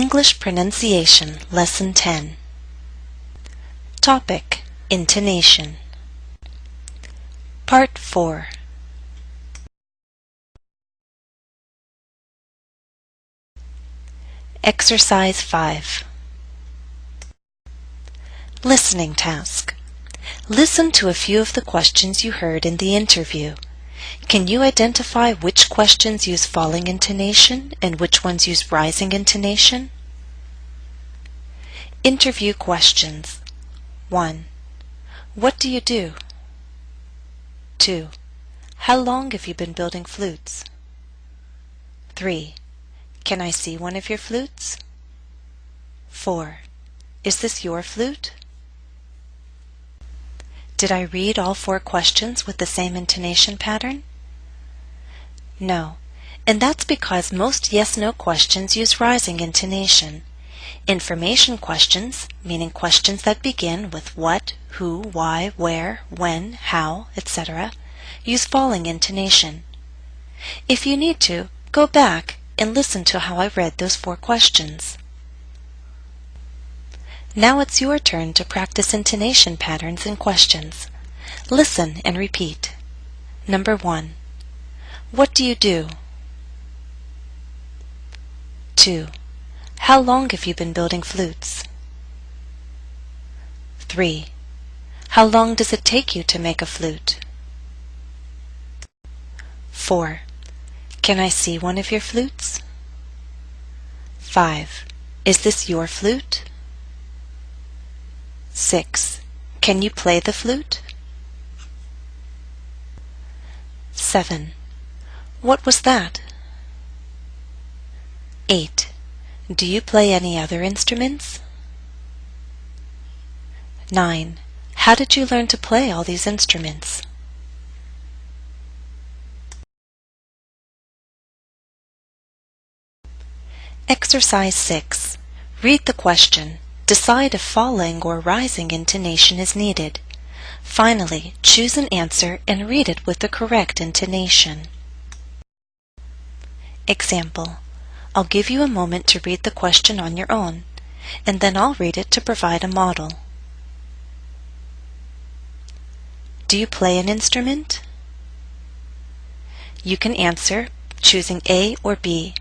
English Pronunciation Lesson 10. Topic: Intonation. Part 4. Exercise 5. Listening task. Listen to a few of the questions you heard in the interview. Can you identify which questions use falling intonation and which ones use rising intonation? Interview questions. 1. What do you do? 2. How long have you been building flutes? 3. Can I see one of your flutes? 4. Is this your flute? Did I read all 4 questions with the same intonation pattern? No, and that's because most yes-no questions use rising intonation. Information questions, meaning questions that begin with what, who, why, where, when, how, etc., use falling intonation. If you need to, go back and listen to how I read those 4 questions. Now it's your turn to practice intonation patterns and questions. Listen and repeat. Number 1. What do you do? 2. How long have you been building flutes? 3. How long does it take you to make a flute? 4. Can I see one of your flutes? 5. Is this your flute? 6. Can you play the flute? 7. What was that? 8. Do you play any other instruments? 9. How did you learn to play all these instruments? Exercise 6. Read the question. Decide if falling or rising intonation is needed. Finally, choose an answer and read it with the correct intonation. Example. I'll give you a moment to read the question on your own, and then I'll read it to provide a model. Do you play an instrument? You can answer choosing A or B.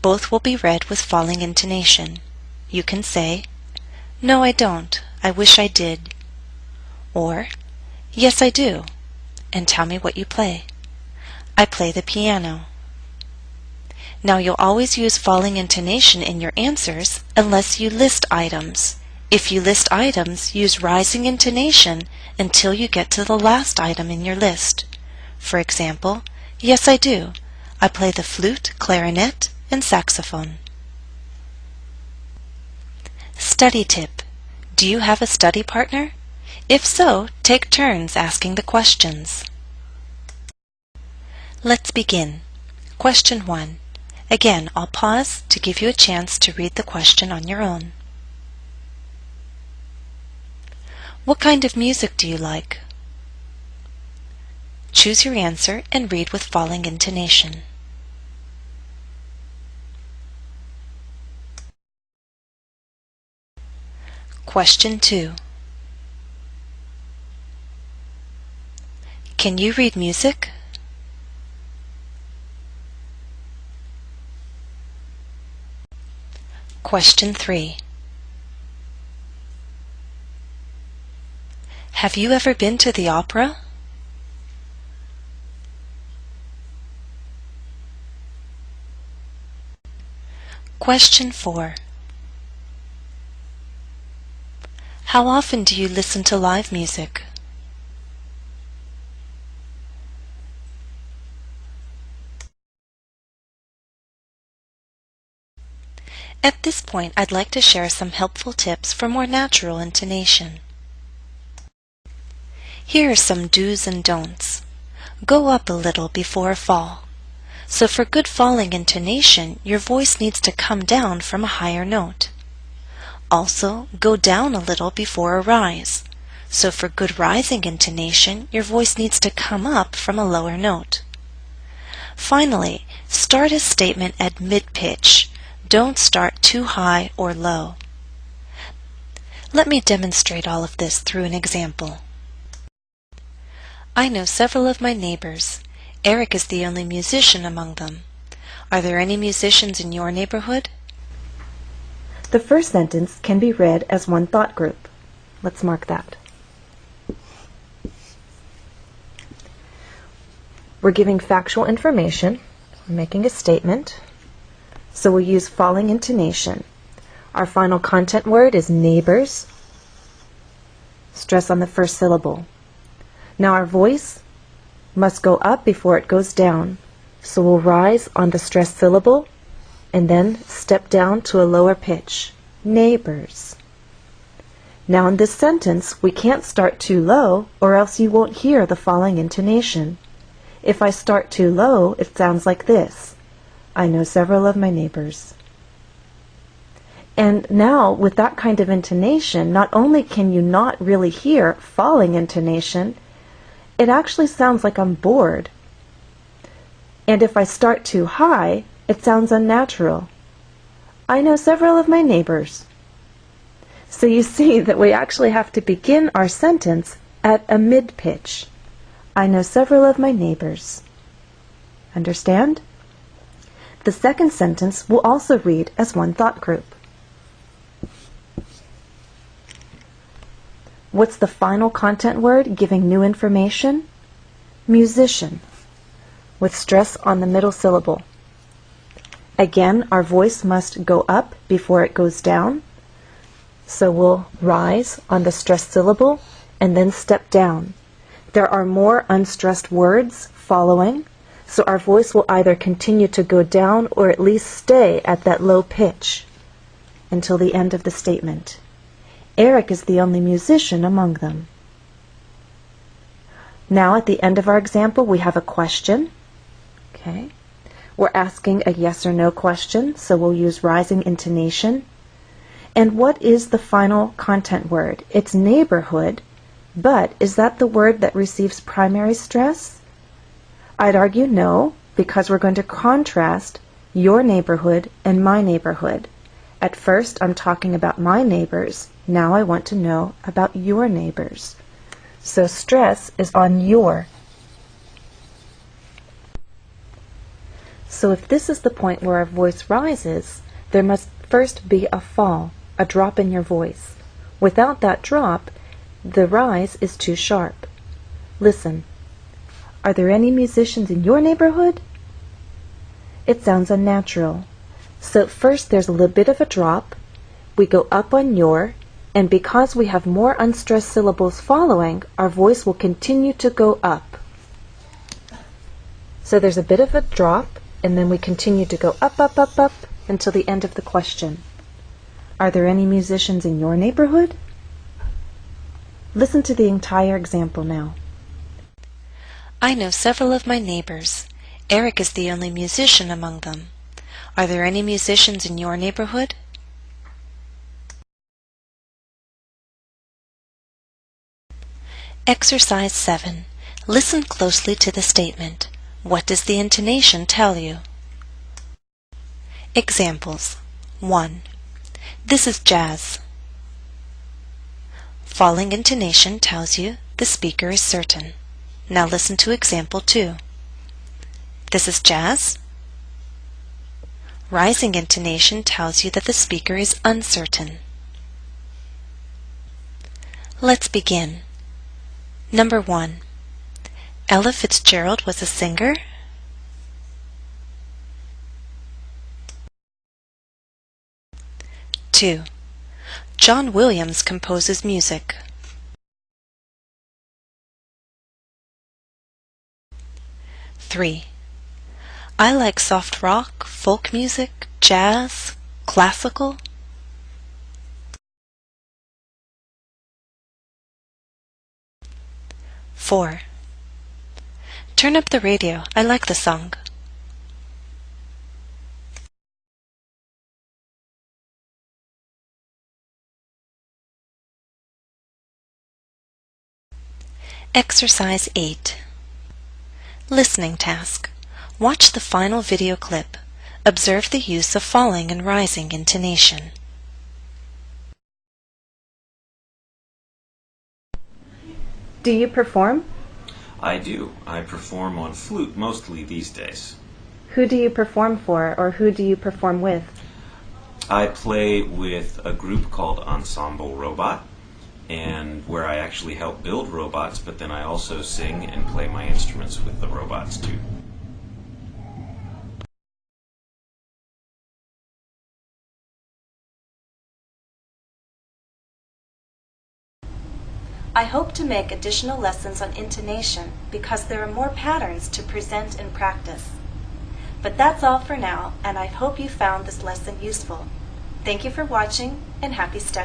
Both will be read with falling intonation. You can say, "No, I don't. I wish I did." Or, "Yes, I do. And tell me what you play." "I play the piano." Now you'll always use falling intonation in your answers unless you list items. If you list items, use rising intonation until you get to the last item in your list. For example, "Yes, I do. I play the flute, clarinet, and saxophone." Study tip. Do you have a study partner? If so, take turns asking the questions. Let's begin. Question 1. Again, I'll pause to give you a chance to read the question on your own. What kind of music do you like? Choose your answer and read with falling intonation. Question 2. Can you read music? Question 3. Have you ever been to the opera? Question 4. How often do you listen to live music? At this point, I'd like to share some helpful tips for more natural intonation. Here are some do's and don'ts. Go up a little before a fall. So for good falling intonation, your voice needs to come down from a higher note. Also, go down a little before a rise. So for good rising intonation, your voice needs to come up from a lower note. Finally, start a statement at mid-pitch. Don't start too high or low. Let me demonstrate all of this through an example. I know several of my neighbors. Eric is the only musician among them. Are there any musicians in your neighborhood? The first sentence can be read as one thought group. Let's mark that. We're giving factual information. We're making a statement. So we'll use falling intonation. Our final content word is neighbors. Stress on the first syllable. Now our voice must go up before it goes down. So we'll rise on the stressed syllable and then step down to a lower pitch. Neighbors. Now in this sentence, we can't start too low or else you won't hear the falling intonation. If I start too low, it sounds like this. I know several of my neighbors. And now with that kind of intonation, not only can you not really hear falling intonation, it actually sounds like I'm bored. And if I start too high, it sounds unnatural. I know several of my neighbors. So you see that we actually have to begin our sentence at a mid-pitch. I know several of my neighbors. Understand? The second sentence will also read as one thought group. What's the final content word giving new information? Musician, with stress on the middle syllable. Again, our voice must go up before it goes down. So we'll rise on the stressed syllable and then step down. There are more unstressed words following, so our voice will either continue to go down or at least stay at that low pitch until the end of the statement. Eric is the only musician among them. Now at the end of our example, we have a question. Okay. We're asking a yes or no question, so we'll use rising intonation. And what is the final content word? It's neighborhood, but is that the word that receives primary stress? I'd argue no, because we're going to contrast your neighborhood and my neighborhood. At first, I'm talking about my neighbors. Now I want to know about your neighbors. So stress is on your. So if this is the point where our voice rises, there must first be a fall, a drop in your voice. Without that drop, the rise is too sharp. Listen. Are there any musicians in your neighborhood? It sounds unnatural. So first there's a little bit of a drop. We go up on your, and because we have more unstressed syllables following, our voice will continue to go up. So there's a bit of a drop, and then we continue to go up, up, up, up, until the end of the question. Are there any musicians in your neighborhood? Listen to the entire example now. I know several of my neighbors. Eric is the only musician among them. Are there any musicians in your neighborhood? Exercise 7. Listen closely to the statement. What does the intonation tell you? Examples. 1. This is jazz. Falling intonation tells you the speaker is certain. Now listen to example 2. This is jazz. Rising intonation tells you that the speaker is uncertain. Let's begin. Number 1. Ella Fitzgerald was a singer. 2. John Williams composes music. 3. I like soft rock, folk music, jazz, classical. 4. Turn up the radio. I like the song. 8. Listening task. Watch the final video clip. Observe the use of falling and rising intonation. Do you perform? I do. I perform on flute mostly these days. Who do you perform for, or who do you perform with? I play with a group called Ensemble Robot, and where I actually help build robots, but then I also sing and play my instruments with the robots too. I hope to make additional lessons on intonation because there are more patterns to present and practice. But that's all for now, and I hope you found this lesson useful. Thank you for watching, and happy study.